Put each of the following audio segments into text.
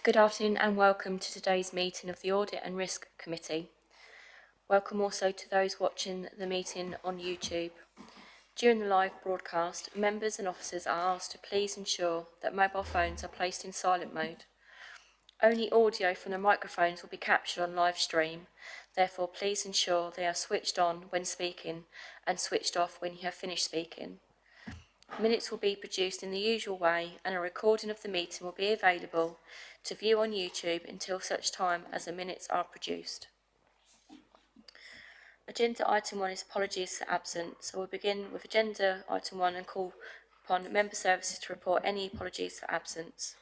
Good afternoon and welcome to today's meeting of the Audit and Risk Committee. Welcome also to those watching the meeting on YouTube. During the live broadcast, members and officers are asked to please ensure that mobile phones are placed in silent mode. Only audio from the microphones will be captured on live stream. Therefore, please ensure they are switched on when speaking and switched off when you have finished speaking. Minutes will be produced in the usual way and a recording of the meeting will be available to view on YouTube until such time as the minutes are produced. Agenda item 1 is apologies for absence. So we'll begin with agenda item 1 and call upon member services to report any apologies for absence.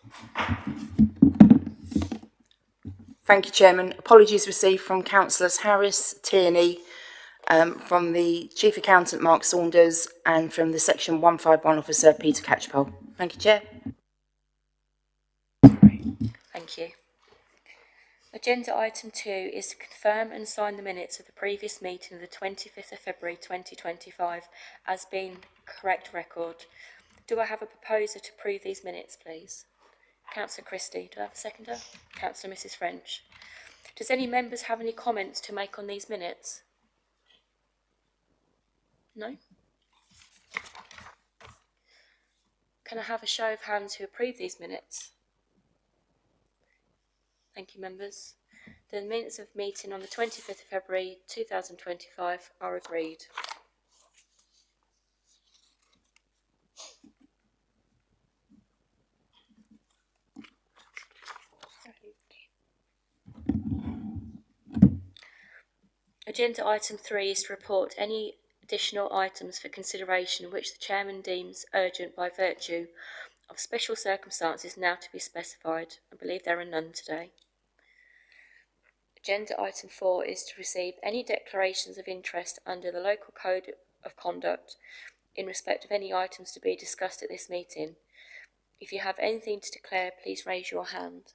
Thank you, Chairman. Apologies received from Councillors Harris, Tierney, from the Chief Accountant Mark Saunders and from the Section 151 Officer Peter Catchpole. Thank you, Chair. Thank you. Agenda item 2 is to confirm and sign the minutes of the previous meeting of the 25th of February 2025 as being correct record. Do I have a proposer to approve these minutes, please? Councillor Christie. Do I have a seconder? Councillor Mrs French. Does any members have any comments to make on these minutes? No? Can I have a show of hands who approve these minutes? Thank you, members. The minutes of meeting on the 25th of February 2025 are agreed. Agenda item 3 is to report any additional items for consideration which the Chairman deems urgent by virtue of special circumstances now to be specified. I believe there are none today. Agenda item 4 is to receive any declarations of interest under the Local Code of Conduct in respect of any items to be discussed at this meeting. If you have anything to declare, please raise your hand.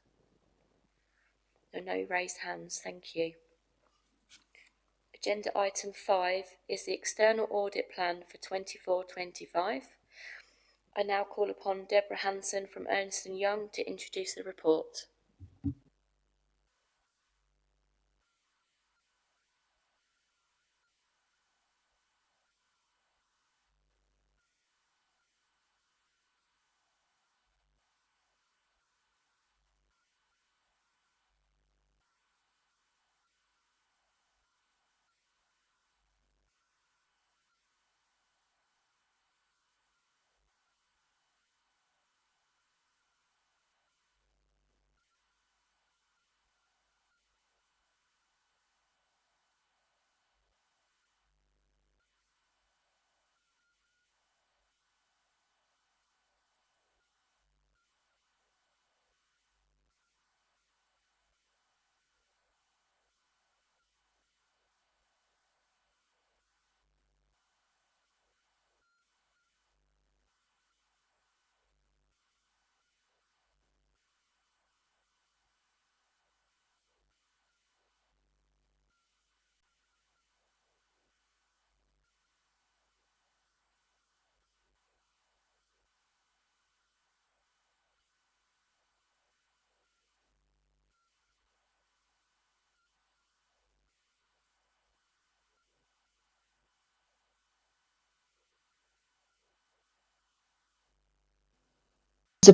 There are no raised hands, thank you. Agenda item 5 is the external audit plan for 24-25. I now call upon Deborah Hanson from Ernst & Young to introduce the report.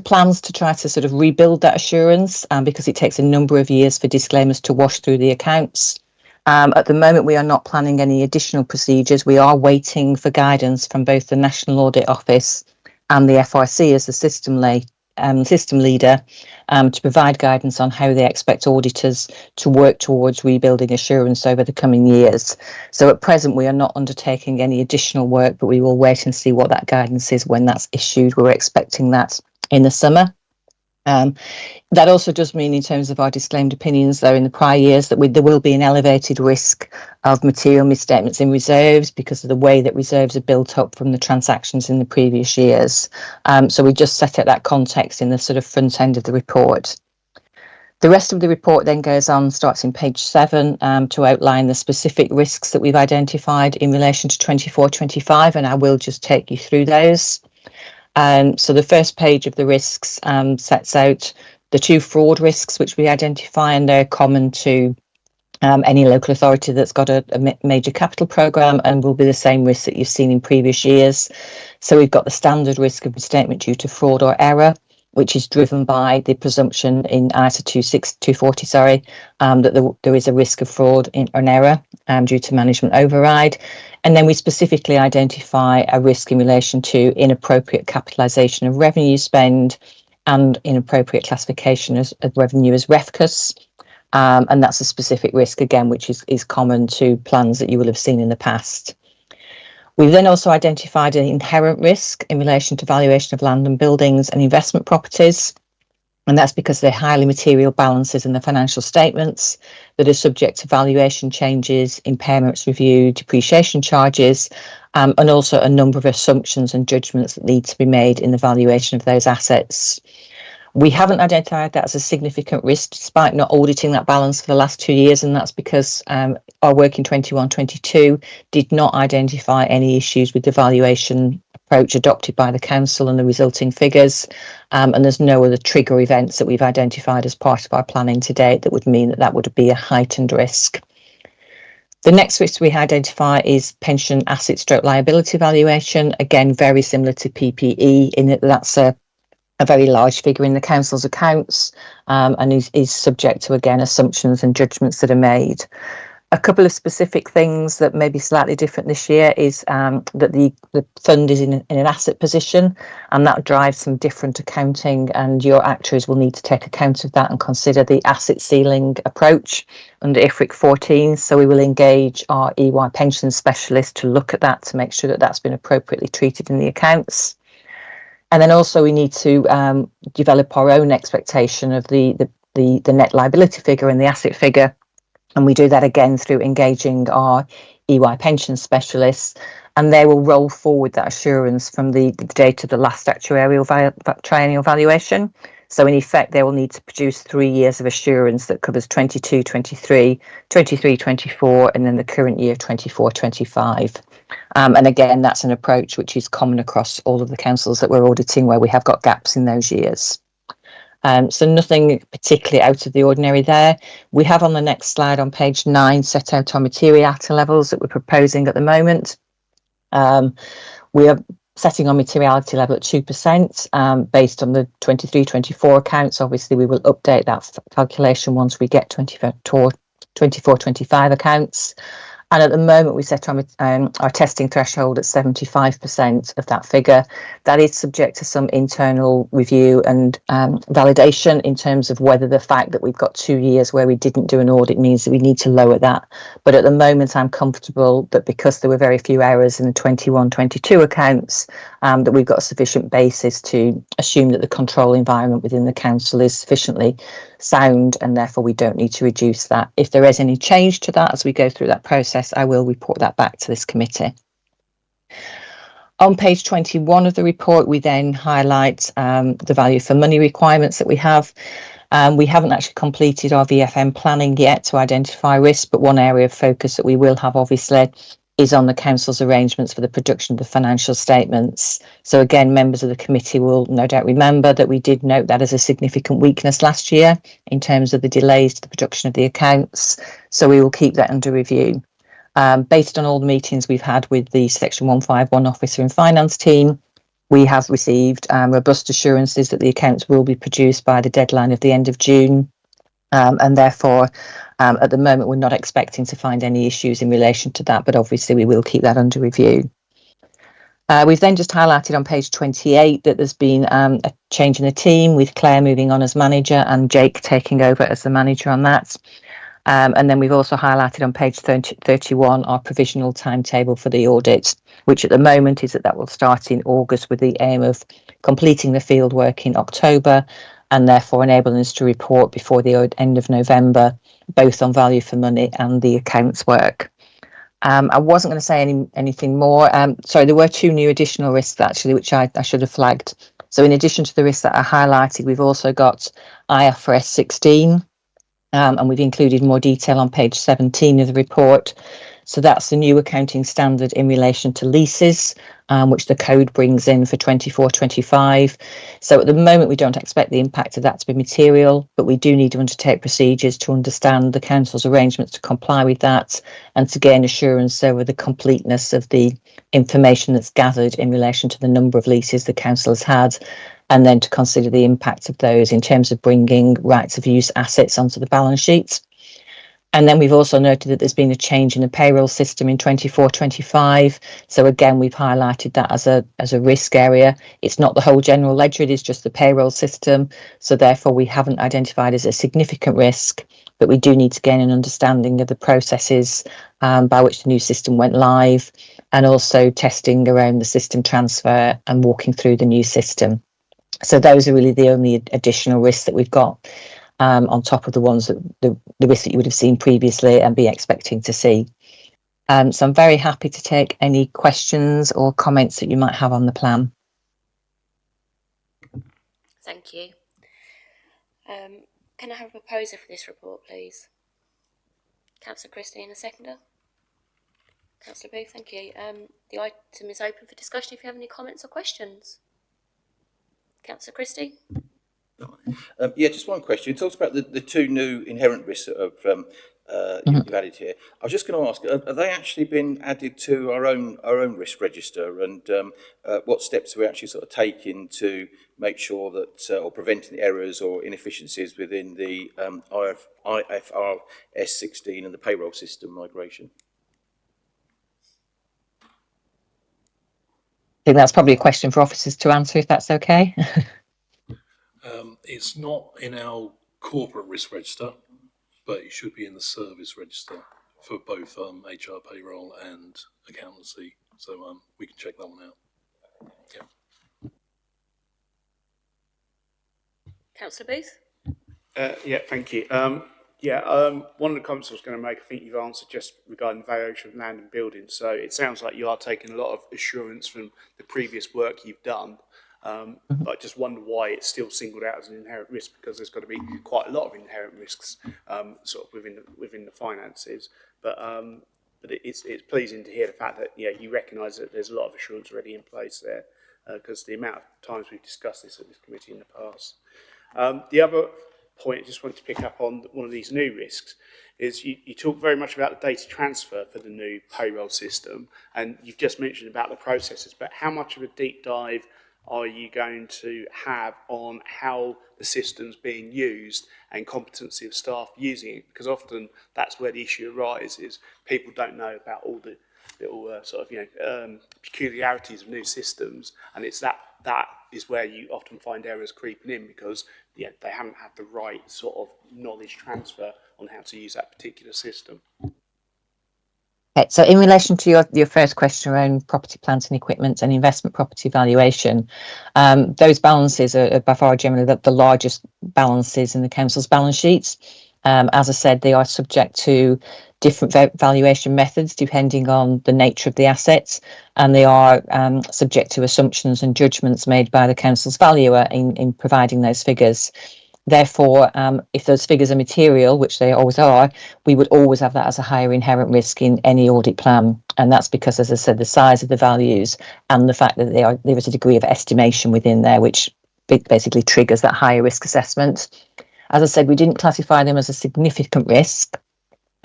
Plans to try to sort of rebuild that assurance because it takes a number of years for disclaimers to wash through the accounts. At the moment, we are not planning any additional procedures. We are waiting for guidance from both the National Audit Office and the FRC as the system leader to provide guidance on how they expect auditors to work towards rebuilding assurance over the coming years. So at present, we are not undertaking any additional work, but we will wait and see what that guidance is when that's issued. We're expecting that in the summer. That also does mean, in terms of our disclaimed opinions, though, in the prior years, that there will be an elevated risk of material misstatements in reserves because of the way that reserves are built up from the transactions in the previous years. So we just set out that context in the sort of front end of the report. The rest of the report then goes on, starts in page 7 to outline the specific risks that we've identified in relation to 24-25, and I will just take you through those. So the first page of the risks sets out the two fraud risks which we identify, and they're common to any local authority that's got a major capital programme, and will be the same risks that you've seen in previous years. So we've got the standard risk of misstatement due to fraud or error, which is driven by the presumption in ISA 240, that there is a risk of fraud or an error due to management override. And then we specifically identify a risk in relation to inappropriate capitalisation of revenue spend and inappropriate classification of revenue as REFCUS. And that's a specific risk, again, which is common to plans that you will have seen in the past. We've then also identified an inherent risk in relation to valuation of land and buildings and investment properties. And that's because they're highly material balances in the financial statements that are subject to valuation changes, impairments review, depreciation charges, and also a number of assumptions and judgments that need to be made in the valuation of those assets. We haven't identified that as a significant risk despite not auditing that balance for the last 2 years, and that's because our work in 21-22 did not identify any issues with the valuation approach adopted by the council and the resulting figures, and there's no other trigger events that we've identified as part of our planning to date that would mean that that would be a heightened risk. The next risk we identify is pension asset stroke liability valuation, again very similar to PPE in that that's a very large figure in the council's accounts, and is subject to, again, assumptions and judgments that are made. A couple of specific things that may be slightly different this year is that the fund is in an asset position, and that drives some different accounting, and your actuaries will need to take account of that and consider the asset ceiling approach under IFRIC 14. So we will engage our EY pension specialist to look at that to make sure that that's been appropriately treated in the accounts. And then also we need to develop our own expectation of the net liability figure and the asset figure. And we do that again through engaging our EY pension specialists, and they will roll forward that assurance from the date of the last actuarial triennial valuation. So in effect, they will need to produce 3 years of assurance that covers 22-23, 23-24, and then the current year 24-25. And again, that's an approach which is common across all of the councils that we're auditing where we have got gaps in those years. So nothing particularly out of the ordinary there. We have on the next slide on page 9 set out our materiality levels that we're proposing at the moment. We are setting our materiality level at 2% based on the 23-24 accounts. Obviously, we will update that calculation once we get 24-25 accounts. And at the moment, we set our testing threshold at 75% of that figure. That is subject to some internal review and validation in terms of whether the fact that we've got 2 years where we didn't do an audit means that we need to lower that. But at the moment, I'm comfortable that because there were very few errors in the 21-22 accounts, that we've got a sufficient basis to assume that the control environment within the council is sufficiently sound, and therefore we don't need to reduce that. If there is any change to that as we go through that process, I will report that back to this committee. On page 21 of the report, we then highlight the value for money requirements that we have. We haven't actually completed our VFM planning yet to identify risk, but one area of focus that we will have obviously is on the council's arrangements for the production of the financial statements. So again, members of the committee will no doubt remember that we did note that as a significant weakness last year in terms of the delays to the production of the accounts. So we will keep that under review. Based on all the meetings we've had with the Section 151 officer and finance team, we have received robust assurances that the accounts will be produced by the deadline of the end of June. And therefore, at the moment, we're not expecting to find any issues in relation to that, but obviously we will keep that under review. We've then just highlighted on page 28 that there's been a change in the team, with Claire moving on as manager and Jake taking over as the manager on that. And then we've also highlighted on page 31 our provisional timetable for the audit, which at the moment is that will start in August with the aim of completing the field work in October, and therefore enabling us to report before the end of November, both on value for money and the accounts work. I wasn't going to say anything more. Sorry, there were 2 new additional risks actually, which I should have flagged. So in addition to the risks that I highlighted, we've also got IFRS 16, and we've included more detail on page 17 of the report. So that's the new accounting standard in relation to leases, which the code brings in for 24-25. So at the moment, we don't expect the impact of that to be material, but we do need to undertake procedures to understand the council's arrangements to comply with that and to gain assurance over the completeness of the information that's gathered in relation to the number of leases the council has had, and then to consider the impact of those in terms of bringing rights of use assets onto the balance sheet. And then we've also noted that there's been a change in the payroll system in 24-25. So again, we've highlighted that as a risk area. It's not the whole general ledger, it is just the payroll system. So therefore, we haven't identified as a significant risk, but we do need to gain an understanding of the processes by which the new system went live, and also testing around the system transfer and walking through the new system. So those are really the only additional risks that we've got. On top of the ones that the risks that you would have seen previously and be expecting to see. So I'm very happy to take any questions or comments that you might have on the plan. Thank you. Can I have a proposer for this report, please? Councillor Christie and a seconder. Councillor Booth, thank you. The item is open for discussion if you have any comments or questions. Councillor Christie. Yeah, just one question. You talked about the two new inherent risks that you've added here. I was just going to ask, have they actually been added to our own risk register, and what steps are we actually sort of taking to make sure that, or preventing errors or inefficiencies within the IFRS 16 and the payroll system migration? I think that's probably a question for officers to answer, if that's okay. It's not in our corporate risk register, but it should be in the service register for both HR, payroll and accountancy. So we can check that one out. Yeah. Councillor Booth. Yeah, thank you. One of the comments I was going to make, I think you've answered just regarding the valuation of land and buildings. So it sounds like you are taking a lot of assurance from the previous work you've done. But I just wonder why it's still singled out as an inherent risk, because there's got to be quite a lot of inherent risks sort of within the finances. But it's pleasing to hear the fact that you recognise that there's a lot of assurance already in place there, because the amount of times we've discussed this at this committee in the past. The other point I just wanted to pick up on, one of these new risks, is you talk very much about the data transfer for the new payroll system, and you've just mentioned about the processes, but how much of a deep dive are you going to have on how the system's being used and competency of staff using it? Because often that's where the issue arises. People don't know about all the little peculiarities of new systems, and it's that is where you often find errors creeping in, because they haven't had the right sort of knowledge transfer on how to use that particular system. Okay, so in relation to your first question around property, plant and equipment and investment property valuation, those balances are by far generally the largest balances in the council's balance sheets. As I said, they are subject to different valuation methods depending on the nature of the assets, and they are subject to assumptions and judgments made by the council's valuer in providing those figures. Therefore, if those figures are material, which they always are, we would always have that as a higher inherent risk in any audit plan. And that's because, as I said, the size of the values and the fact that there is a degree of estimation within there, which basically triggers that higher risk assessment. As I said, we didn't classify them as a significant risk.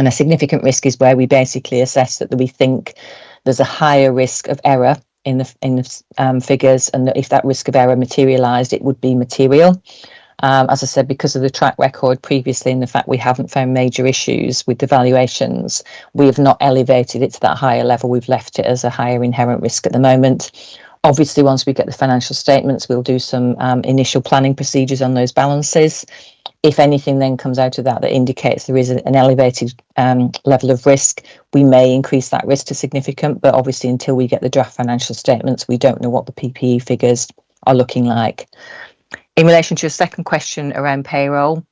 And a significant risk is where we basically assess that we think there's a higher risk of error in the figures, and that if that risk of error materialised, it would be material. As I said, because of the track record previously and the fact we haven't found major issues with the valuations, we have not elevated it to that higher level. We've left it as a higher inherent risk at the moment. Obviously, once we get the financial statements, we'll do some initial planning procedures on those balances. If anything then comes out of that indicates there is an elevated level of risk, we may increase that risk to significant, but obviously until we get the draft financial statements, we don't know what the PPE figures are looking like. In relation to your second question around payroll,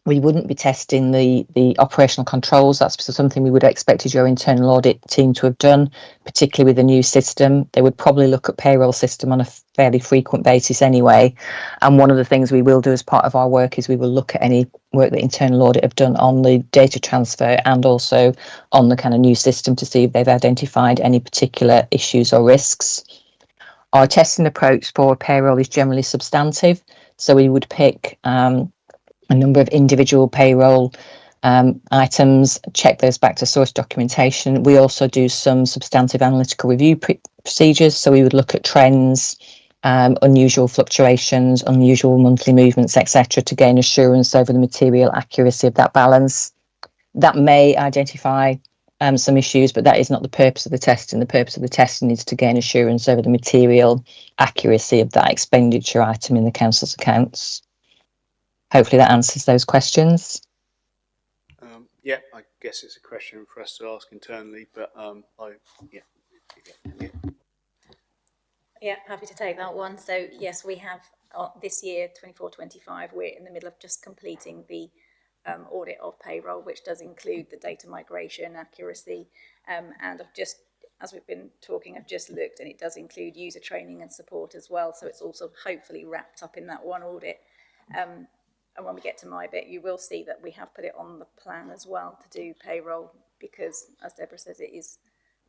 We wouldn't be testing the operational controls. That's something we would have expected your internal audit team to have done, particularly with the new system. They would probably look at payroll system on a fairly frequent basis anyway. And one of the things we will do as part of our work is we will look at any work that internal audit have done on the data transfer and also on the kind of new system to see if they've identified any particular issues or risks. Our testing approach for payroll is generally substantive. So we would pick a number of individual payroll items, check those back to source documentation. We also do some substantive analytical review procedures. So we would look at trends, unusual fluctuations, unusual monthly movements, etc., to gain assurance over the material accuracy of that balance. That may identify some issues, but that is not the purpose of the testing. The purpose of the testing is to gain assurance over the material accuracy of that expenditure item in the council's accounts. Hopefully that answers those questions. Yeah, I guess it's a question for us to ask internally, but Yeah, happy to take that one. So yes, we have this year, 24-25, we're in the middle of just completing the audit of payroll, which does include the data migration, accuracy, and I've just, as we've been talking, I've just looked, and it does include user training and support as well. So it's also hopefully wrapped up in that one audit. And when we get to my bit, you will see that we have put it on the plan as well to do payroll, because as Deborah says, it is,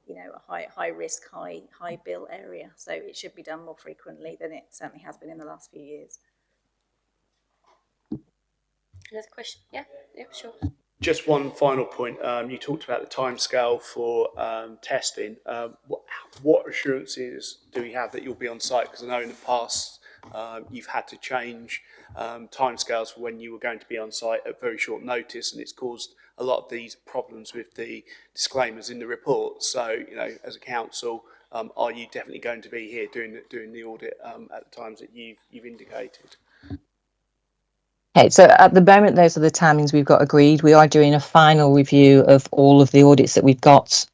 you know, a high risk, high bill area. So it should be done more frequently than it certainly has been in the last few years. Another question? Yeah, sure. just one final point. You talked about the timescale for testing. What assurances do we have that you'll be on site? Because I know in the past you've had to change timescales for when you were going to be on site at very short notice, and it's caused a lot of these problems with the disclaimers in the report. So, you know, as a council, are you definitely going to be here doing the audit at the times that you've indicated? Okay, so at the moment, those are the timings we've got agreed. We are doing a final review of all of the audits that we've got,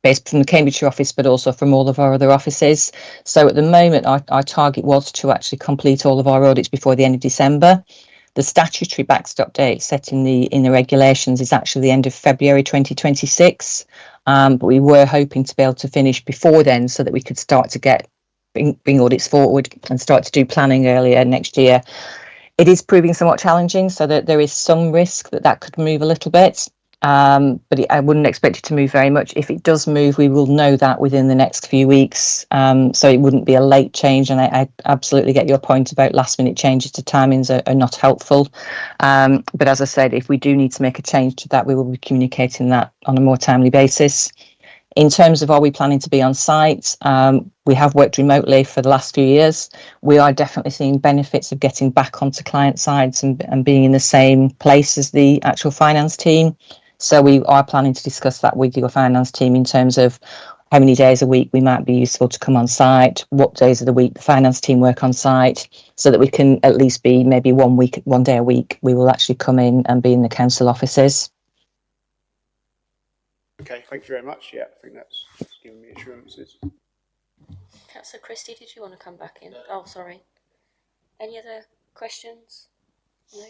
based from the Cambridgeshire office, but also from all of our other offices. So at the moment, our target was to actually complete all of our audits before the end of December. The statutory backstop date set in the regulations is actually the end of February 2026, but we were hoping to be able to finish before then so that we could start to bring audits forward and start to do planning earlier next year. It is proving somewhat challenging, so that there is some risk that could move a little bit, but I wouldn't expect it to move very much. If it does move, we will know that within the next few weeks, so it wouldn't be a late change. And I absolutely get your point about last minute changes to timings are not helpful. But as I said, if we do need to make a change to that, we will be communicating that on a more timely basis. In terms of are we planning to be on site, we have worked remotely for the last few years. We are definitely seeing benefits of getting back onto client sites and being in the same place as the actual finance team. So we are planning to discuss that with your finance team in terms of how many days a week we might be useful to come on site, what days of the week the finance team work on site, so that we can at least be maybe 1 day a week, we will actually come in and be in the council offices. Okay, thank you very much. Yeah, I think that's giving me assurances. Councillor Christie, did you want to come back in? Oh, sorry. Any other questions? No.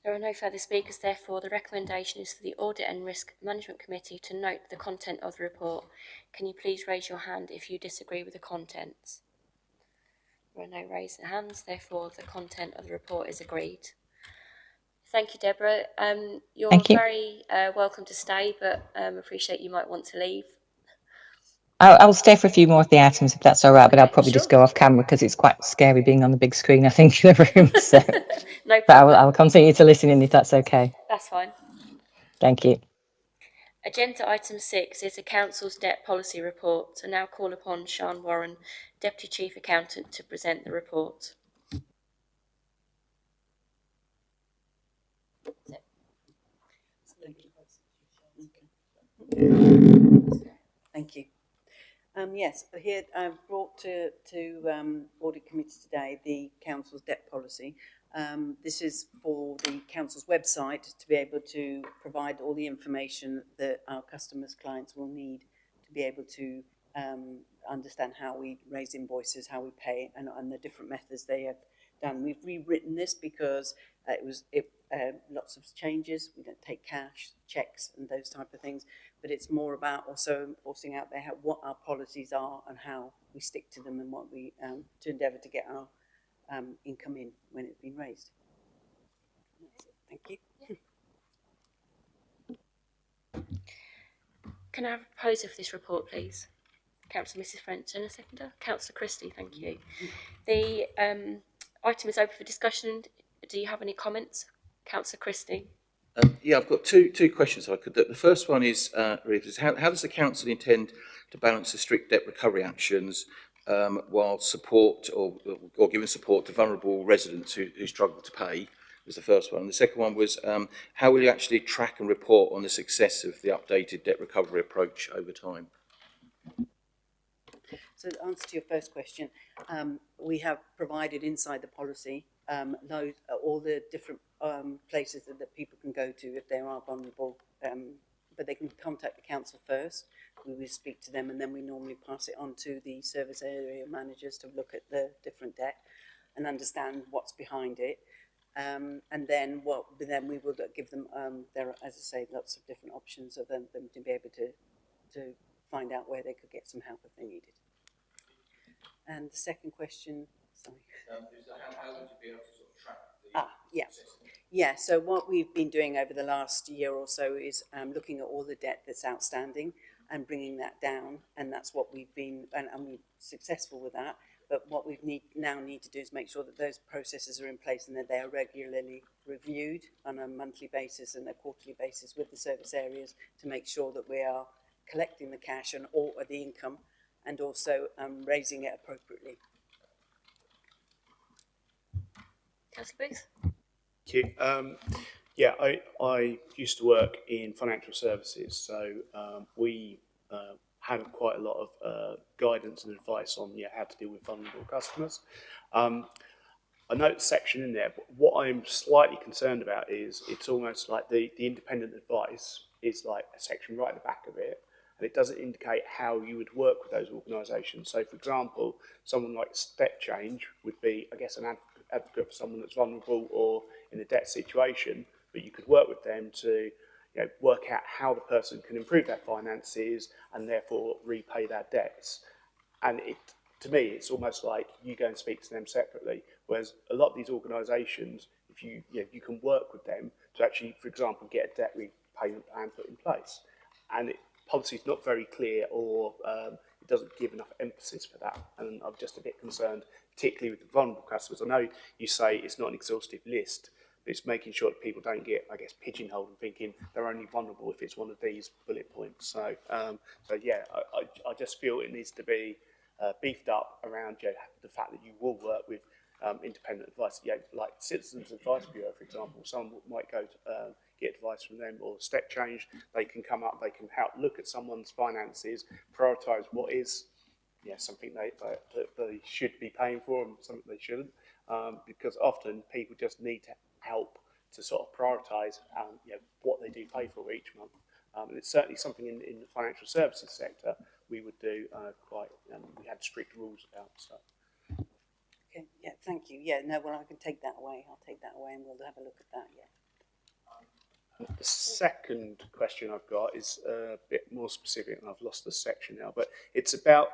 There are no further speakers, therefore the recommendation is for the Audit and Risk Management Committee to note the content of the report. Can you please raise your hand if you disagree with the contents? There are no raised hands, therefore the content of the report is agreed. Thank you, Deborah. You're very welcome to stay, but appreciate you might want to leave. I'll stay for a few more of the items if that's all right, but I'll probably sure. just go off camera because it's quite scary being on the big screen, I think, in the room. So. No problem. But I'll continue to listen in if that's okay. That's fine. Thank you. Agenda item 6 is the Council's Debt Policy Report. I now call upon Sian Warren, Deputy Chief Accountant, to present the report. Thank you. Yes, here I've brought to Audit Committee today the Council's debt policy. This is for the Council's website to be able to provide all the information that our customers, clients will need to be able to understand how we raise invoices, how we pay, and the different methods they done. We've rewritten this because lots of changes. We don't take cash, checks, and those type of things. But it's more about also enforcing out there what our policies are and how we stick to them, and what we to endeavour to get our income in when it's been raised. That's it. Thank you. Can I have a proposer for this report, please? Councillor Mrs French and a seconder. Councillor Christie, thank you. The item is open for discussion. Do you have any comments? Councillor Christie. Yeah, I've got two questions. If I could. The first one is really, how does the council intend to balance the strict debt recovery actions while support or giving support to vulnerable residents who struggle to pay? Was the first one. And the second one was how will you actually track and report on the success of the updated debt recovery approach over time? So the answer to your first question, we have provided inside the policy all the different places that people can go to if they are vulnerable, but they can contact the council first. We will speak to them, and then we normally pass it on to the service area managers to look at the different debt and understand what's behind it. And then we will give them, there are, as I say, lots of different options of them to be able to find out where they could get some help if they needed. And the second question, sorry. How would you be able to sort of track the yeah. Yeah, so what we've been doing over the last year or so is looking at all the debt that's outstanding and bringing that down, and that's what we've been, and we're successful with that. But what we now need to do is make sure that those processes are in place and that they are regularly reviewed on a monthly basis and a quarterly basis with the service areas to make sure that we are collecting the cash and all of the income, and also raising it appropriately. Councillor Booth. Thank you. Yeah, I used to work in financial services, so we had quite a lot of guidance and advice on how to deal with vulnerable customers. I note the section in there, but what I'm slightly concerned about is it's almost like the independent advice is like a section right at the back of it, and it doesn't indicate how you would work with those organisations. So, for example, someone like Step Change would be, I guess, an advocate for someone that's vulnerable or in a debt situation, but you could work with them to work out how the person can improve their finances and therefore repay their debts. And to me, it's almost like you go and speak to them separately. Whereas a lot of these organisations, if you can work with them to actually, for example, get a debt repayment plan put in place, and policy is not very clear, or it doesn't give enough emphasis for that. And I'm just a bit concerned, particularly with the vulnerable customers. I know you say it's not an exhaustive list, but it's making sure that people don't get, I guess, pigeonholed and thinking they're only vulnerable if it's one of these bullet points. So, yeah, I just feel it needs to be beefed up around the fact that you will work with independent advice, like Citizens Advice Bureau, for example. Someone might go to get advice from them, or Step Change. They can come up, they can help look at someone's finances, prioritise what is something they should be paying for and something they shouldn't, because often people just need to help to sort of prioritise what they do pay for each month. And it's certainly something in the financial services sector we would do we had strict rules about. So. Okay, yeah, thank you. Yeah, no, well, I can take that away. I'll take that away and we'll have a look at that, The second question I've got is a bit more specific, and I've lost the section now, but it's about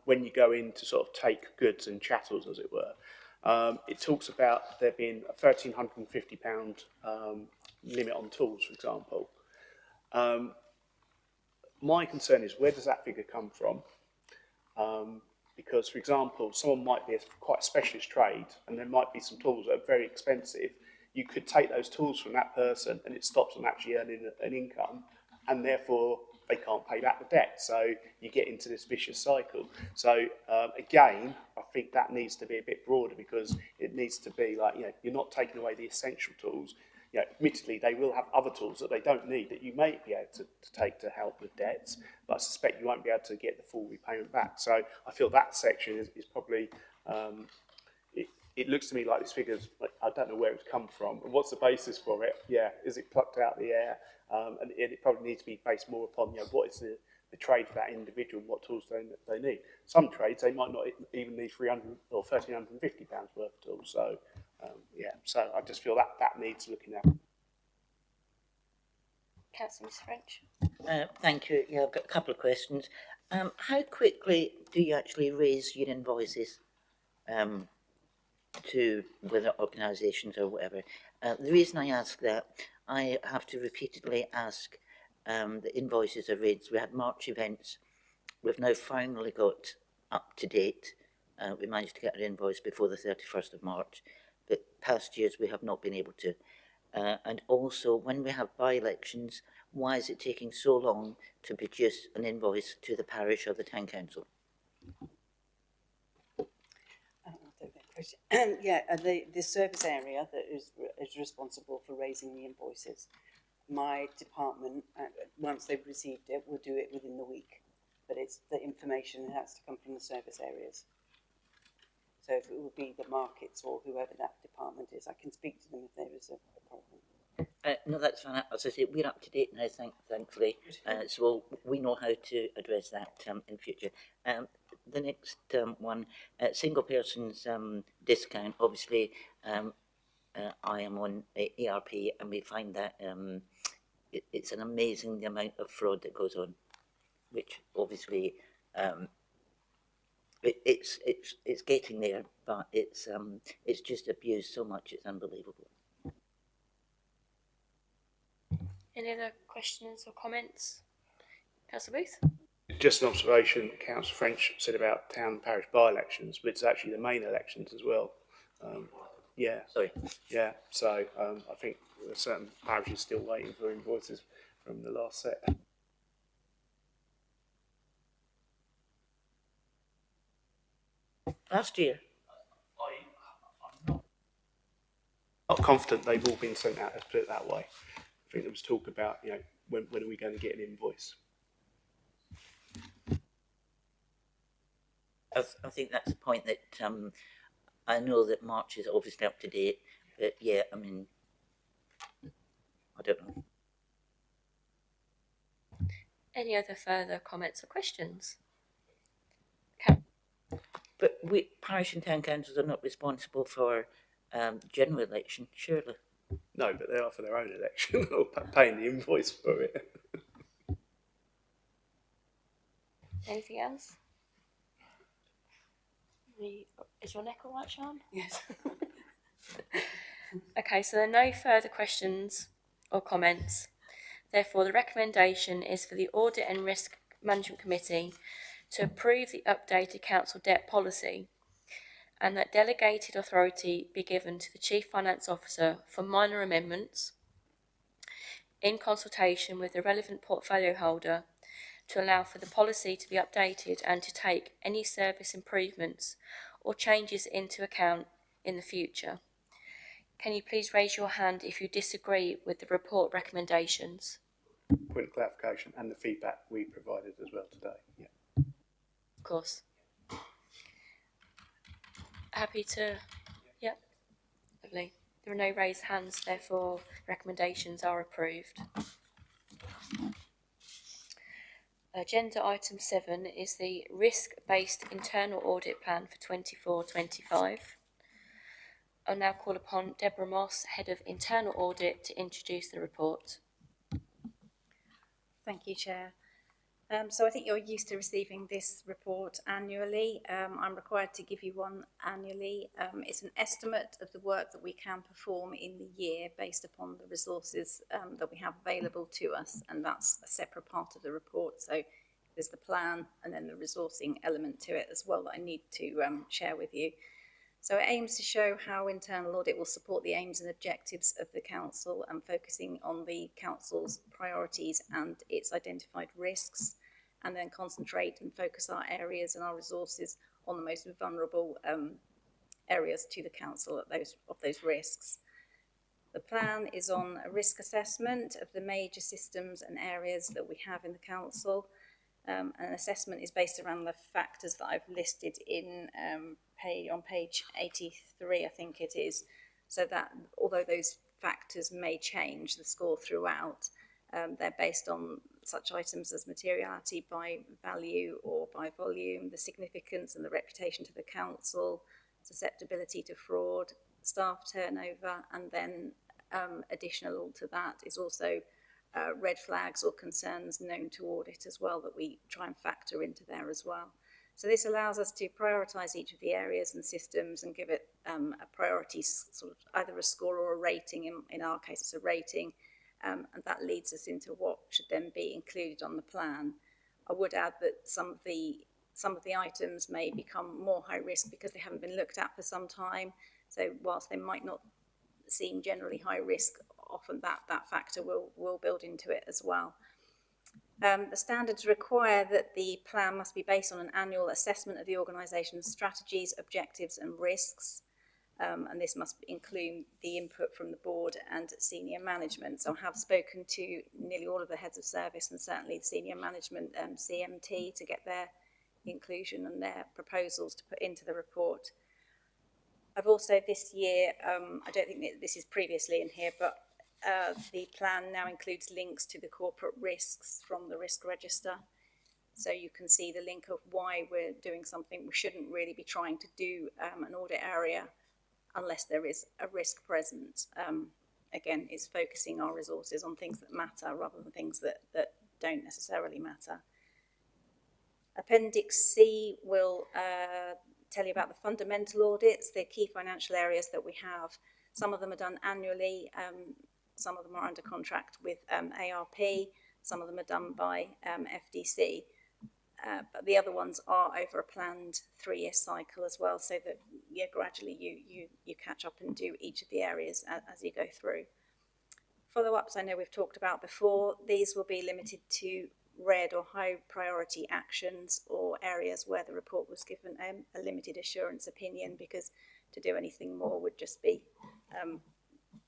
when you go in to sort of take goods and chattels, as it were. It talks about there being a £1,350 limit on tools, for example. My concern is, where does that figure come from? Because, for example, someone might be quite a specialist trade, and there might be some tools that are very expensive. You could take those tools from that person and it stops them actually earning an income, and therefore they can't pay back the debt. So you get into this vicious cycle. So again, I think that needs to be a bit broader, because it needs to be like, you're not taking away the essential tools. Admittedly, they will have other tools that they don't need that you may be able to take to help with debts, but I suspect you won't be able to get the full repayment back. So I feel that section is probably... It looks to me like this figure's, I don't know where it's come from, and what's the basis for it? Is it plucked out of the air? And it probably needs to be based more upon, what is the trade for that individual, what tools they need. Some trades, they might not even need 300 or £1,350 worth of tools. So, so I just feel that needs looking at. Councillor Ms French. Thank you. Yeah, I've got a couple of questions. How quickly do you actually raise your invoices to whether organisations or whatever? The reason I ask that, I have to repeatedly ask the invoices are raised. We had March events. We've now finally got up to date. We managed to get our invoice before the 31st of March, but past years we have not been able to. And also, when we have by-elections, why is it taking so long to produce an invoice to the parish or the town council? I'll take that question. The service area that is responsible for raising the invoices. My department, once they've received it, will do it within the week. But it's the information that has to come from the service areas. So if it would be the markets or whoever that department is, I can speak to them if there is a problem. No, that's fine. As I say, we're up to date now, thankfully. So we know how to address that in future. The next one, single person's discount. Obviously, I am on ERP, and we find that it's an amazing the amount of fraud that goes on, which obviously it's getting there, but it's just abused so much it's unbelievable. Any other questions or comments? Councillor Booth. Just an observation, Councillor French said about town and parish by-elections, but it's actually the main elections as well. Sorry. Yeah, so I think there are certain parishes still waiting for invoices from the last set. Last year. I'm not confident they've all been sent out, let's put it that way. I think there was talk about, when are we going to get an invoice? I think that's the point that I know that March is obviously up to date, but yeah, I mean, I don't know. Any other further comments or questions? But we, parish and town councils are not responsible for general election, surely. No, but they are for their own election, or paying the invoice for it. Anything else? Is your neck all right, Sian? Yes. Okay, so there are no further questions or comments. Therefore, the recommendation is for the Audit and Risk Management Committee to approve the updated council debt policy, and that delegated authority be given to the Chief Finance Officer for minor amendments in consultation with the relevant portfolio holder to allow for the policy to be updated and to take any service improvements or changes into account in the future. Can you please raise your hand if you disagree with the report recommendations? Point of clarification and the feedback we provided as well today. Yeah. Of course. Happy to, yep, lovely. There are no raised hands, therefore recommendations are approved. Agenda item 7 is the risk-based internal audit plan for 24-25. I'll now call upon Deborah Moss, Head of Internal Audit, to introduce the report. Thank you, Chair. So I think you're used to receiving this report annually. I'm required to give you one annually. It's an estimate of the work that we can perform in the year based upon the resources that we have available to us, and that's a separate part of the report. So there's the plan and then the resourcing element to it as well that I need to share with you. So it aims to show how internal audit will support the aims and objectives of the council and focusing on the council's priorities and its identified risks, and then concentrate and focus our areas and our resources on the most vulnerable areas to the council of those risks. The plan is on a risk assessment of the major systems and areas that we have in the council. An assessment is based around the factors that I've listed in on page 83, I think it is, so that although those factors may change the score throughout, they're based on such items as materiality by value or by volume, the significance and the reputation to the council, susceptibility to fraud, staff turnover, and then additional to that is also red flags or concerns known to audit as well that we try and factor into there as well. So this allows us to prioritise each of the areas and systems and give it a priority, sort of either a score or a rating. In our case, it's a rating, and that leads us into what should then be included on the plan. I would add that some of the items may become more high risk because they haven't been looked at for some time. So whilst they might not seem generally high risk, often that factor will build into it as well. The standards require that the plan must be based on an annual assessment of the organisation's strategies, objectives and risks, and this must include the input from the board and senior management. So I have spoken to nearly all of the heads of service and certainly the senior management CMT to get their inclusion and their proposals to put into the report. I've also this year, I don't think that this is previously in here, but the plan now includes links to the corporate risks from the risk register. So you can see the link of why we're doing something. We shouldn't really be trying to do an audit area unless there is a risk present. Again, it's focusing our resources on things that matter rather than things that don't necessarily matter. Appendix C will tell you about the fundamental audits, the key financial areas that we have. Some of them are done annually. Some of them are under contract with ARP. Some of them are done by FDC. But the other ones are over a planned 3-year cycle as well, so that gradually you catch up and do each of the areas as you go through. Follow-ups, I know we've talked about before. These will be limited to red or high priority actions or areas where the report was given a limited assurance opinion, because to do anything more would just be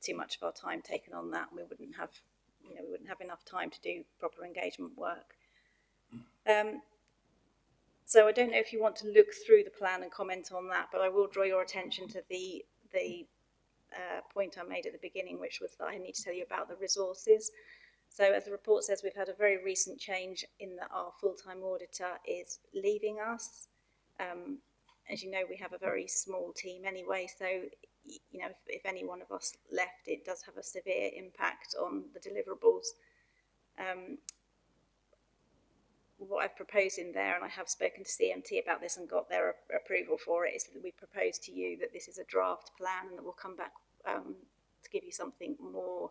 too much of our time taken on that, and we wouldn't have enough time to do proper engagement work. So I don't know if you want to look through the plan and comment on that, but I will draw your attention to the point I made at the beginning, which was that I need to tell you about the resources. So as the report says, we've had a very recent change in that our full-time auditor is leaving us. As you know, we have a very small team anyway, so if any one of us left, it does have a severe impact on the deliverables. What I've proposed in there, and I have spoken to CMT about this and got their approval for it, is that we propose to you that this is a draft plan and that we'll come back to give you something more,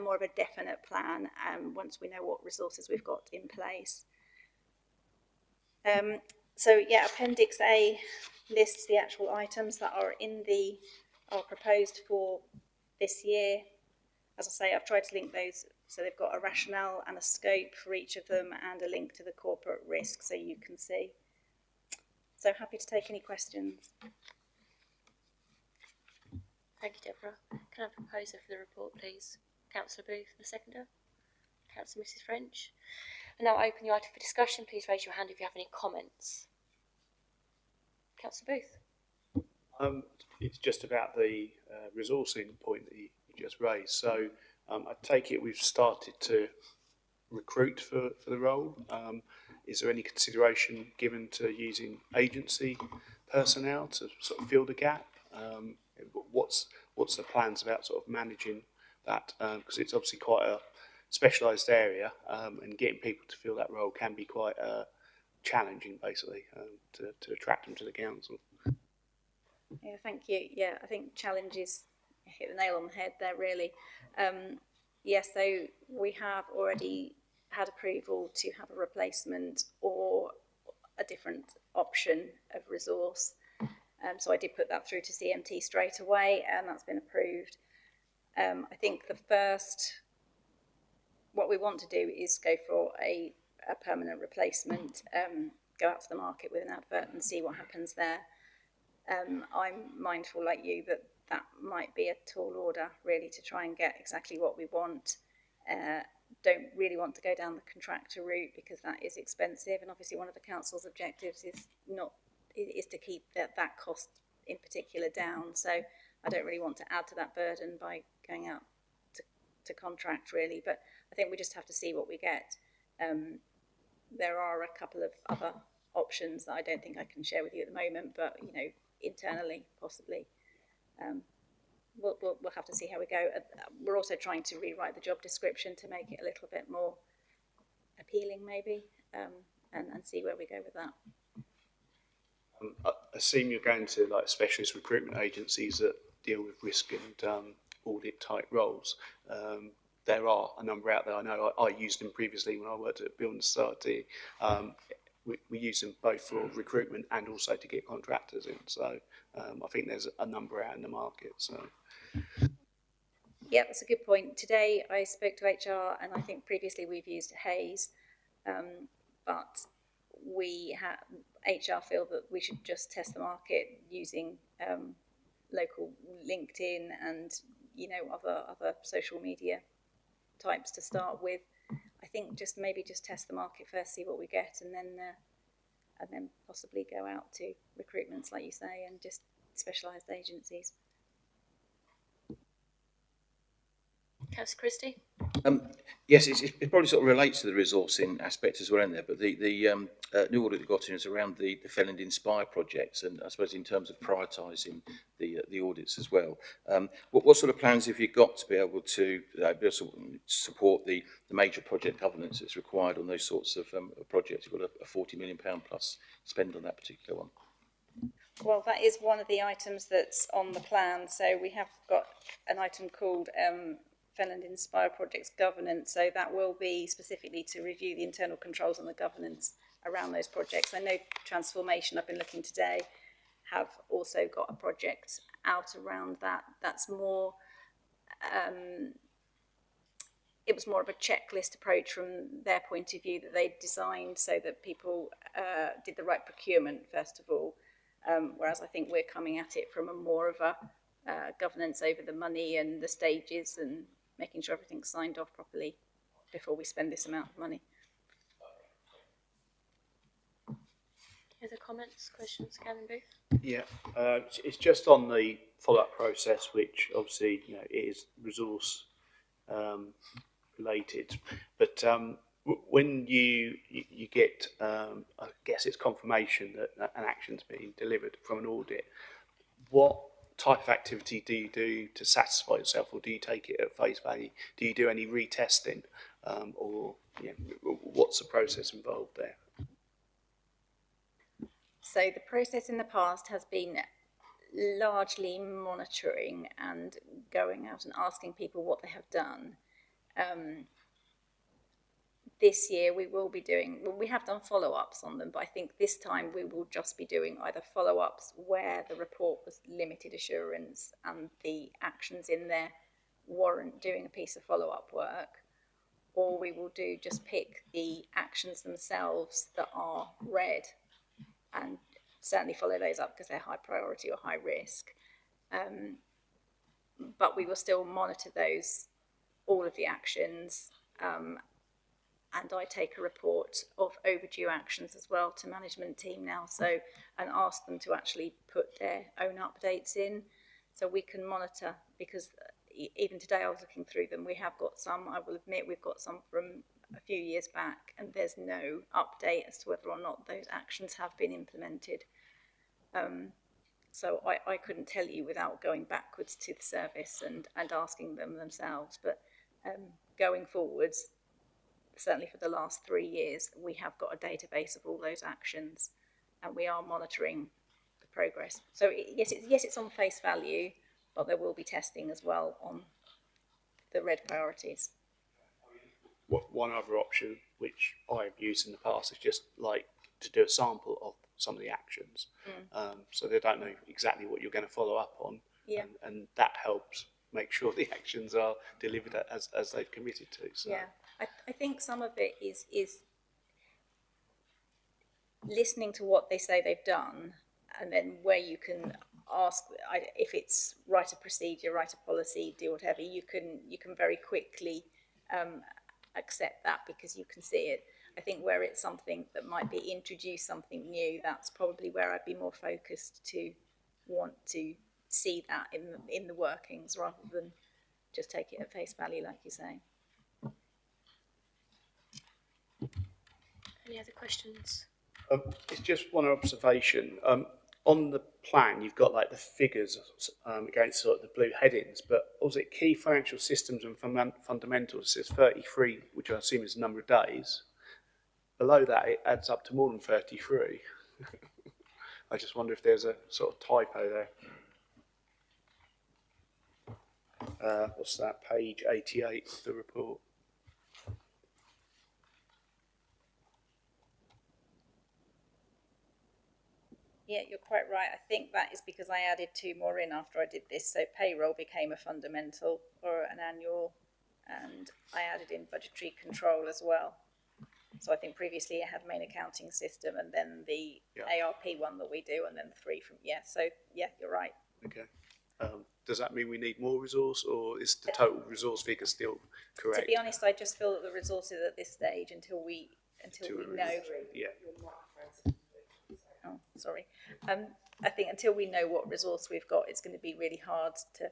more of a definite plan once we know what resources we've got in place. So yeah, Appendix A lists the actual items that are are proposed for this year. As I say, I've tried to link those so they've got a rationale and a scope for each of them and a link to the corporate risk so you can see. So happy to take any questions. Thank you, Deborah. Can I have a proposer for the report, please? Councillor Booth, the seconder. Councillor Mrs French. And now I open the item for discussion. Please raise your hand if you have any comments. Councillor Booth. It's just about the resourcing point that you just raised. So I take it we've started to recruit for the role. Is there any consideration given to using agency personnel to sort of fill the gap? What's the plans about sort of managing that? Because it's obviously quite a specialised area, and getting people to fill that role can be quite challenging, basically, to attract them to the council. Yeah, thank you. Yeah, I think challenges hit the nail on the head there, really. Yes, so we have already had approval to have a replacement or a different option of resource. So I did put that through to CMT straight away, and that's been approved. I think what we want to do is go for a permanent replacement, go out to the market with an advert and see what happens there. I'm mindful, like you, that might be a tall order, really, to try and get exactly what we want. Don't really want to go down the contractor route because that is expensive, and obviously one of the council's objectives is to keep that cost in particular down. So I don't really want to add to that burden by going out to contract, really. But I think we just have to see what we get. There are a couple of other options that I don't think I can share with you at the moment, but you know, internally possibly. We'll have to see how we go. We're also trying to rewrite the job description to make it a little bit more appealing, maybe, and see where we go with that. I assume you're going to like specialist recruitment agencies that deal with risk and audit type roles. There are a number out there. I know I used them previously when I worked at Building Society. We use them both for recruitment and also to get contractors in. So I think there's a number out in the market. So. Yeah, that's a good point. Today I spoke to HR, and I think previously we've used Hayes, but HR feel that we should just test the market using local LinkedIn and other social media types to start with. I think maybe just test the market first, see what we get, and then possibly go out to recruitments, like you say, and just specialised agencies. Councillor Christie? Yes, it probably sort of relates to the resourcing aspect as well in there, but the new audit that got in is around the Fell and Inspire projects, and I suppose in terms of prioritising the audits as well. What sort of plans have you got to be able to support the major project governance that's required on those sorts of projects? You've got a £40 million plus spend on that particular one. Well, that is one of the items that's on the plan. So we have got an item called Fell and Inspire Projects Governance. So that will be specifically to review the internal controls and the governance around those projects. I know Transformation, I've been looking today, have also got a project out around that. That's more, it was more of a checklist approach from their point of view that they designed so that people did the right procurement, first of all. Whereas I think we're coming at it from a more of a governance over the money and the stages and making sure everything's signed off properly before we spend this amount of money. Any other comments, questions, Karen Booth? Yeah, it's just on the follow-up process, which obviously is resource related, but when you get, I guess it's confirmation that an action's being delivered from an audit, what type of activity do you do to satisfy yourself, or do you take it at face value? Do you do any retesting, or what's the process involved there? So the process in the past has been largely monitoring and going out and asking people what they have done. This year we will be doing, well, we have done follow-ups on them, but I think this time we will just be doing either follow-ups where the report was limited assurance and the actions in there warrant doing a piece of follow-up work, or we will just pick the actions themselves that are red and certainly follow those up because they're high priority or high risk. But we will still monitor all of the actions, and I take a report of overdue actions as well to management team now, and ask them to actually put their own updates in so we can monitor, because even today I was looking through them. We have got some, I will admit, we've got some from a few years back, and there's no update as to whether or not those actions have been implemented. So I couldn't tell you without going backwards to the service and asking them themselves, but going forwards, certainly for the last 3 years, we have got a database of all those actions, and we are monitoring the progress. So yes, it's on face value, but there will be testing as well on the red priorities. One other option which I've used in the past is just like to do a sample of some of the actions, so they don't know exactly what you're going to follow up on, and that helps make sure the actions are delivered as they've committed to. So. Yeah, I think some of it is listening to what they say they've done, and then where you can ask if it's write a procedure, write a policy, do whatever, you can very quickly accept that because you can see it. I think where it's something that might be introduce something new, that's probably where I'd be more focused to want to see that in the workings rather than just take it at face value, like you say. Any other questions? It's just one observation. On the plan, you've got like the figures against sort of the blue headings, but was it key financial systems and fundamentals? It says 33, which I assume is the number of days. Below that, it adds up to more than 33. I just wonder if there's a sort of typo there. What's that? Page 88 of the report. Yeah, you're quite right. I think that is because I added 2 more in after I did this. So payroll became a fundamental or an annual, and I added in budgetary control as well. So I think previously it had main accounting system and then the ARP one that we do, and then 3 from, so you're right. Okay. Does that mean we need more resource, or is the total resource figure still correct? To be honest, I just feel that the resources at this stage, until we know. Yeah. Oh, sorry. I think until we know what resource we've got, it's going to be really hard to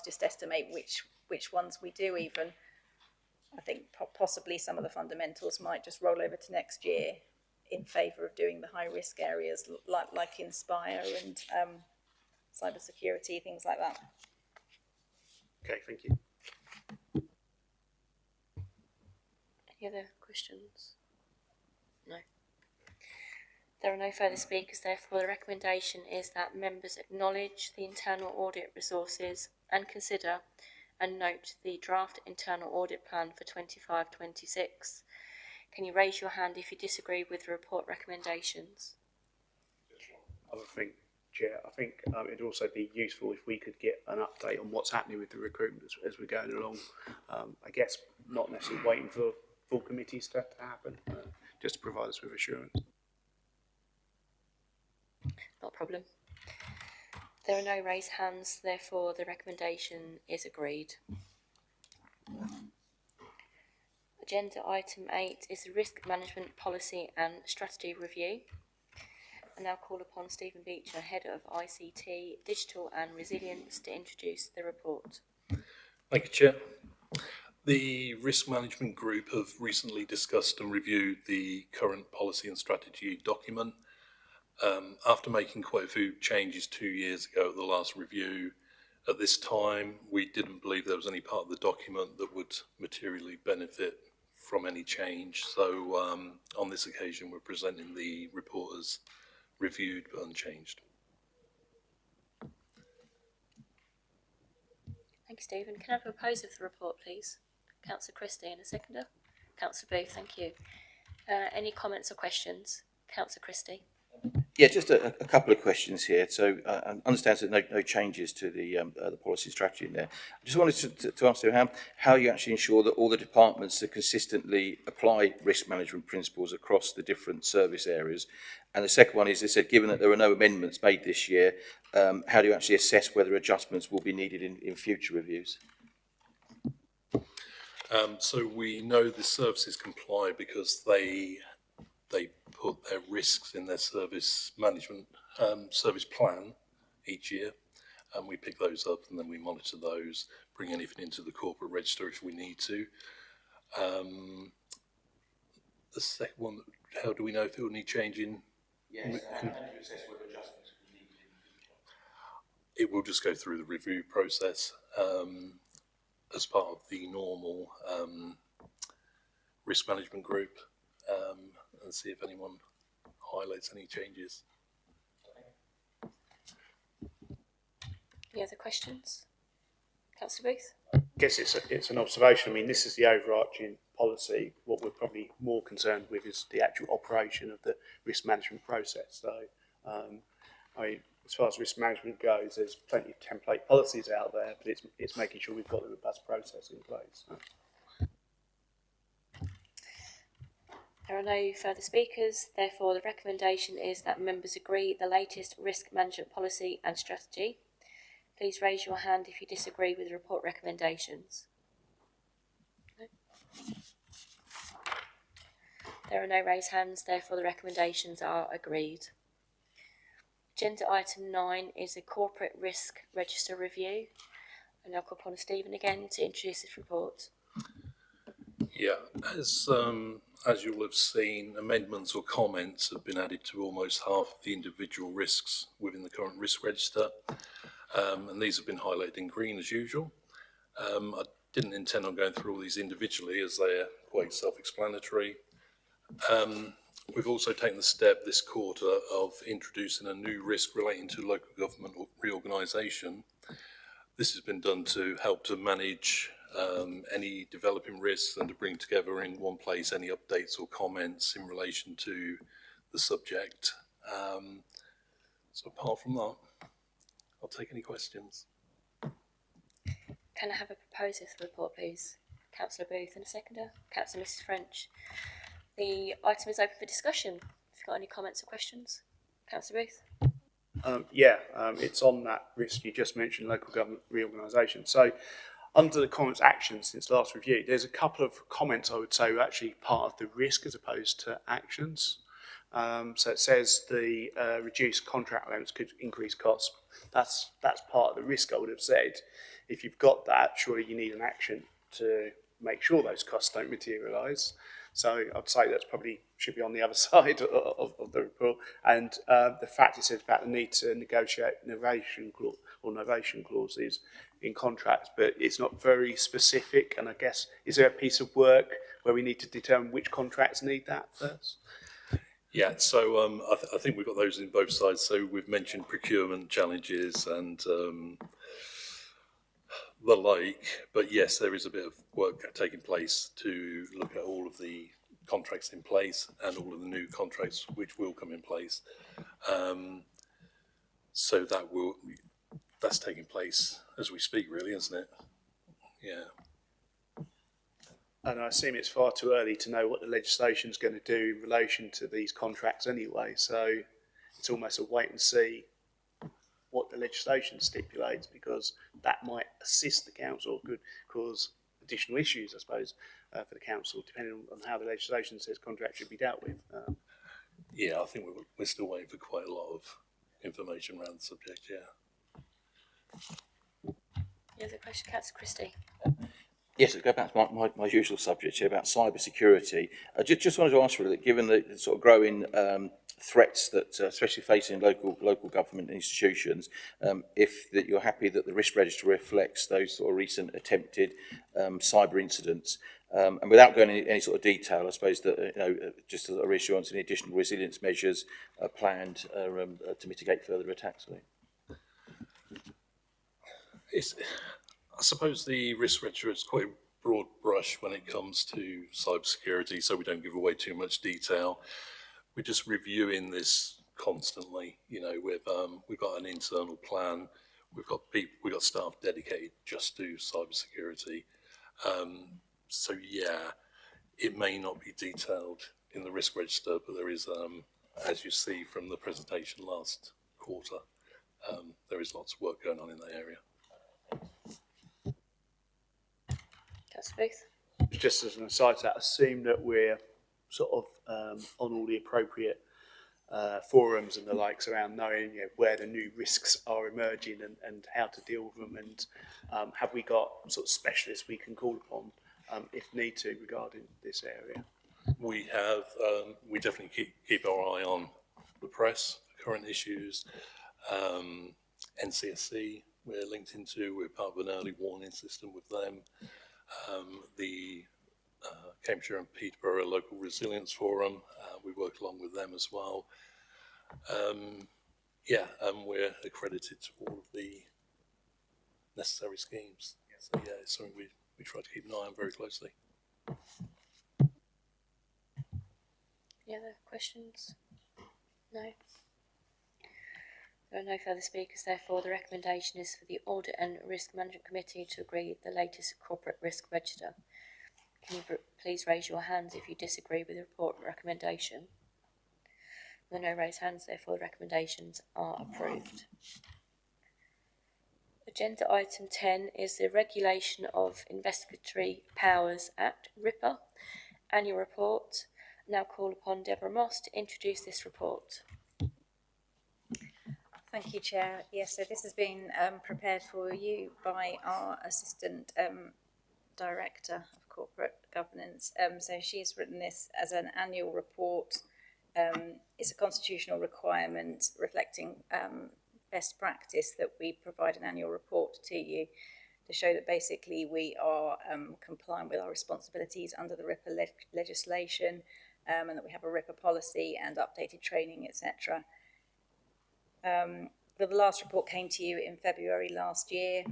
just estimate which ones we do. Even I think possibly some of the fundamentals might just roll over to next year in favour of doing the high risk areas like Inspire and cyber security, things like that. Okay, thank you. Any other questions? No. There are no further speakers, therefore the recommendation is that members acknowledge the internal audit resources and consider and note the draft internal audit plan for 25-26. Can you raise your hand if you disagree with the report recommendations? Other thing, Chair, I think it'd also be useful if we could get an update on what's happening with the recruitment as we're going along. I guess not necessarily waiting for full committees to happen, just to provide us with assurance. Not a problem. There are no raised hands, therefore the recommendation is agreed. Agenda item 8 is the Risk Management Policy and Strategy Review. I now call upon Stephen Beecher, Head of ICT, Digital and Resilience, to introduce the report. Thank you, Chair. The Risk Management Group have recently discussed and reviewed the current policy and strategy document. After making quite a few changes 2 years ago at the last review, at this time we didn't believe there was any part of the document that would materially benefit from any change. So on this occasion we're presenting the report as reviewed but unchanged. Thank you, Stephen. Can I have a proposer for the report, please? Councillor Christie and a seconder. Councillor Booth, thank you. Any comments or questions? Councillor Christie. Yeah, just a couple of questions here. So I understand that no changes to the policy strategy in there. I just wanted to ask you how you actually ensure that all the departments that consistently apply risk management principles across the different service areas. And the second one is, they said, given that there are no amendments made this year, how do you actually assess whether adjustments will be needed in future reviews? So we know the services comply because they put their risks in their service management service plan each year, and we pick those up and then we monitor those, bring anything into the corporate register if we need to. The second one, how do we know if it will need changing? Yes, how do you assess whether adjustments will be needed in the future? It will just go through the review process as part of the normal risk management group. And see if anyone highlights any changes. Any other questions? Councillor Booth? I guess it's an observation. I mean, this is the overarching policy. What we're probably more concerned with is the actual operation of the risk management process. So, I mean, as far as risk management goes, there's plenty of template policies out there, but it's making sure we've got the robust process in place. So. There are no further speakers, therefore the recommendation is that members agree the latest risk management policy and strategy. Please raise your hand if you disagree with the report recommendations. No. There are no raised hands, therefore the recommendations are agreed. Agenda item 9 is a corporate risk register review. And I'll call upon Stephen again to introduce this report. Yeah, as you'll have seen, amendments or comments have been added to almost half of the individual risks within the current risk register, and these have been highlighted in green as usual. I didn't intend on going through all these individually as they are quite self-explanatory. We've also taken the step this quarter of introducing a new risk relating to local government reorganisation. This has been done to help to manage any developing risks and to bring together in one place any updates or comments in relation to the subject. So apart from that, I'll take any questions. Can I have a proposer for the report, please? Councillor Booth and a seconder. Councillor Mrs French. The item is open for discussion. If you've got any comments or questions. Councillor Booth. It's on that risk you just mentioned, local government reorganisation. So under the comments action since last review, there's a couple of comments I would say were actually part of the risk as opposed to actions. So it says the reduced contract allowance could increase costs. That's part of the risk, I would have said. If you've got that, surely you need an action to make sure those costs don't materialise. So I'd say that's probably should be on the other side of the report. And the fact it says about the need to negotiate novation clauses in contracts, but it's not very specific. And I guess, is there a piece of work where we need to determine which contracts need that first? Yeah, so I think we've got those in both sides. So we've mentioned procurement challenges and the like, but yes, there is a bit of work taking place to look at all of the contracts in place and all of the new contracts which will come in place. So that's taking place as we speak, really, isn't it? Yeah. And I assume it's far too early to know what the legislation is going to do in relation to these contracts anyway. So it's almost a wait and see what the legislation stipulates, because that might assist the council, could cause additional issues, I suppose, for the council, depending on how the legislation says contracts should be dealt with. Yeah, I think we're still waiting for quite a lot of information around the subject, yeah. Any other question, Councillor Christie? Yes, to go back to my usual subject here about cyber security. I just wanted to ask really, given the sort of growing threats that, especially facing local government institutions, if that you're happy that the risk register reflects those sort of recent attempted cyber incidents, and without going into any sort of detail, I suppose that just a reassurance, any additional resilience measures are planned to mitigate further attacks. I suppose the risk register is quite a broad brush when it comes to cybersecurity, so we don't give away too much detail. We're just reviewing this constantly. You know, we've got an internal plan. We've got staff dedicated just to cybersecurity. So yeah, it may not be detailed in the risk register, but there is, as you see from the presentation last quarter, there is lots of work going on in that area. Councillor Booth. Just as an aside to that, assume that we're sort of on all the appropriate forums and the likes around knowing where the new risks are emerging and how to deal with them, and have we got sort of specialists we can call upon if need to regarding this area? We have, we definitely keep our eye on the press, current issues, NCSC we're linked into, we're part of an early warning system with them. The Cambridgeshire and Peterborough Local Resilience Forum, we work along with them as well. We're accredited to all of the necessary schemes. So yeah, it's something we try to keep an eye on very closely. Any other questions? No? There are no further speakers, therefore the recommendation is for the Audit and Risk Management Committee to agree the latest corporate risk register. Can you please raise your hands if you disagree with the report recommendation? There are no raised hands, therefore the recommendations are approved. Agenda item 10 is the Regulation of Investigatory Powers Act, RIPA, annual report. Now call upon Deborah Moss to introduce this report. Thank you, Chair. Yes, so this has been prepared for you by our Assistant Director of corporate governance. So she's written this as an annual report. It's a constitutional requirement reflecting best practice that we provide an annual report to you to show that basically we are compliant with our responsibilities under the RIPA legislation, and that we have a RIPA policy and updated training, etc. The last report came to you in February last year,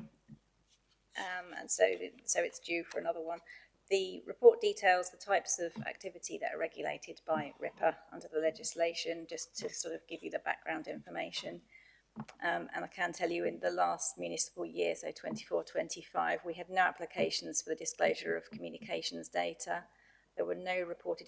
and so it's due for another one. The report details the types of activity that are regulated by RIPA under the legislation, just to sort of give you the background information. And I can tell you in the last municipal year, so 24-25, we had no applications for the disclosure of communications data. There were no reported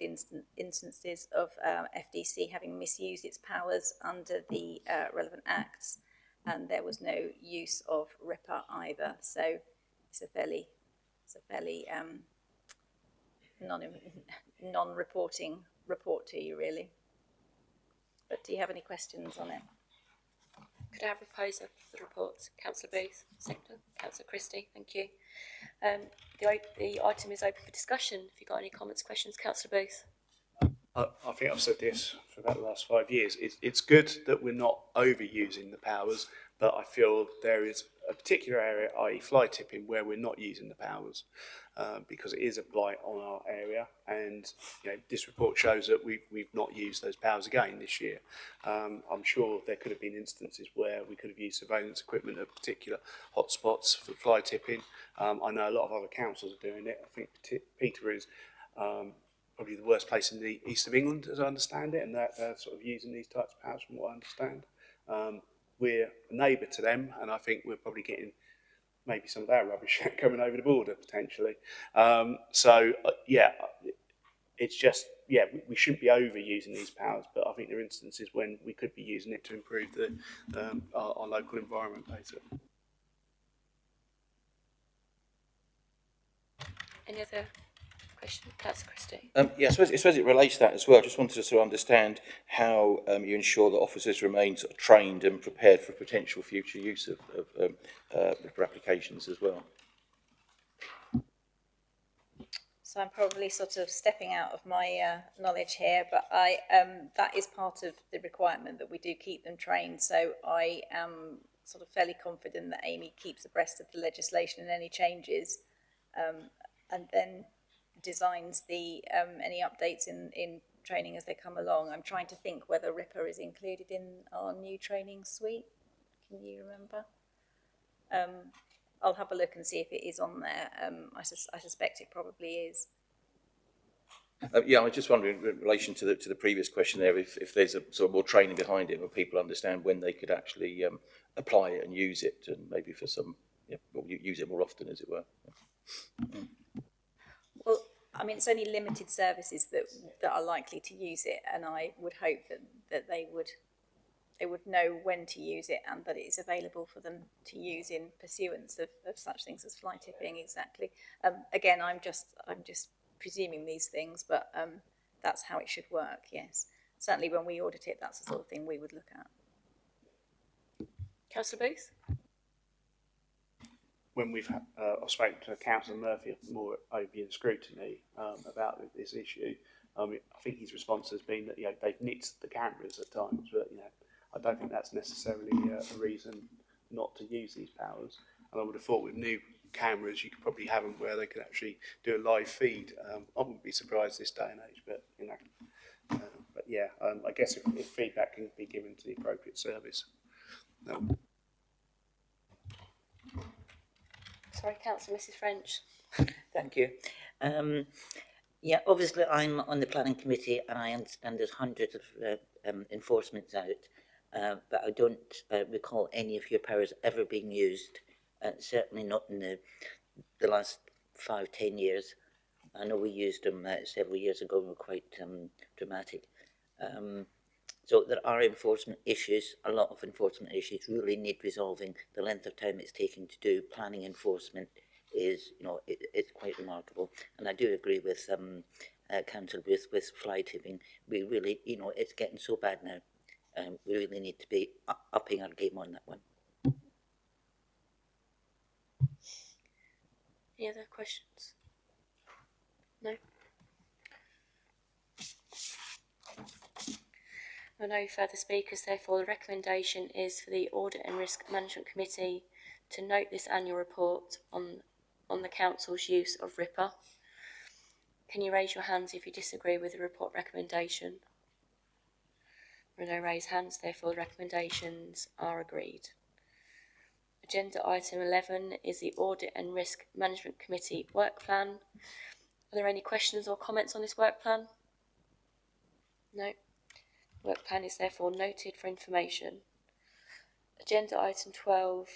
instances of FDC having misused its powers under the relevant acts, and there was no use of RIPA either. So it's a fairly non-reporting report to you, really. But do you have any questions on it? Could I have a proposer for the report? Councillor Booth, seconder. Councillor Christie, thank you. The item is open for discussion. If you've got any comments, questions, Councillor Booth. I think I've said this for about the last 5 years. It's good that we're not overusing the powers, but I feel there is a particular area, i.e. fly tipping, where we're not using the powers because it is a blight on our area. And this report shows that we've not used those powers again this year. I'm sure there could have been instances where we could have used surveillance equipment at particular hotspots for fly tipping. I know a lot of other councils are doing it. I think Peter is probably the worst place in the east of England, as I understand it, and they're sort of using these types of powers from what I understand. We're a neighbour to them, and I think we're probably getting maybe some of our rubbish coming over the border potentially. It's just, we shouldn't be overusing these powers, but I think there are instances when we could be using it to improve our local environment, basically. Any other question? Councillor Christie. I suppose it relates to that as well. I just wanted to sort of understand how you ensure that officers remain sort of trained and prepared for potential future use of RIPA applications as well. So I'm probably sort of stepping out of my knowledge here, but that is part of the requirement that we do keep them trained. So I am sort of fairly confident that Amy keeps abreast of the legislation and any changes, and then designs the any updates in training as they come along. I'm trying to think whether RIPA is included in our new training suite. Can you remember? I'll have a look and see if it is on there. I suspect it probably is. I was just wondering in relation to the previous question there, if there's a sort of more training behind it, where people understand when they could actually apply it and use it, and maybe for some, use it more often, as it were. Well, I mean, it's only limited services that are likely to use it, and I would hope that they would know when to use it and that it is available for them to use in pursuance of such things as fly tipping. Exactly. Again, I'm just presuming these things, but that's how it should work. Yes, certainly when we audit it, that's the sort of thing we would look at. Councillor Booth. When I've spoken to Councillor Murphy more over the scrutiny about this issue, I think his response has been that they've nicked the cameras at times, but I don't think that's necessarily a reason not to use these powers. And I would have thought with new cameras you could probably have them where they could actually do a live feed. I wouldn't be surprised this day and age, but I guess if feedback can be given to the appropriate service. No. Sorry, Councillor Mrs French. Thank you. Obviously I'm on the planning committee, and I understand there's hundreds of enforcements out, but I don't recall any of your powers ever being used, certainly not in the last 5-10 years. I know we used them several years ago and were quite dramatic. So there are enforcement issues. A lot of enforcement issues really need resolving. The length of time it's taking to do planning enforcement is, it's quite remarkable. And I do agree with Councillor Booth with fly tipping. We really, it's getting so bad now. We really need to be upping our game on that one. Any other questions? There are no further speakers, therefore the recommendation is for the Audit and Risk Management Committee to note this annual report on the Council's use of RIPA. Can you raise your hands if you disagree with the report recommendation? There are no raised hands, therefore the recommendations are agreed. Agenda item 11 is the Audit and Risk Management Committee work plan. Are there any questions or comments on this work plan? No. Work plan is therefore noted for information. Agenda item 12,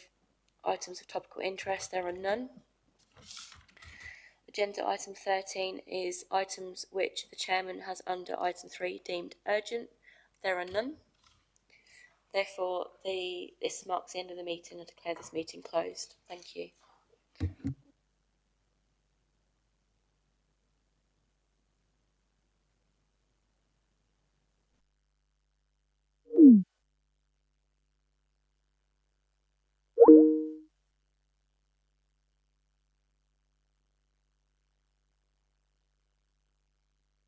items of topical interest, there are none. Agenda item 13 is items which the Chairman has under item 3 deemed urgent. There are none. Therefore, this marks the end of the meeting and I declare this meeting closed. Thank you.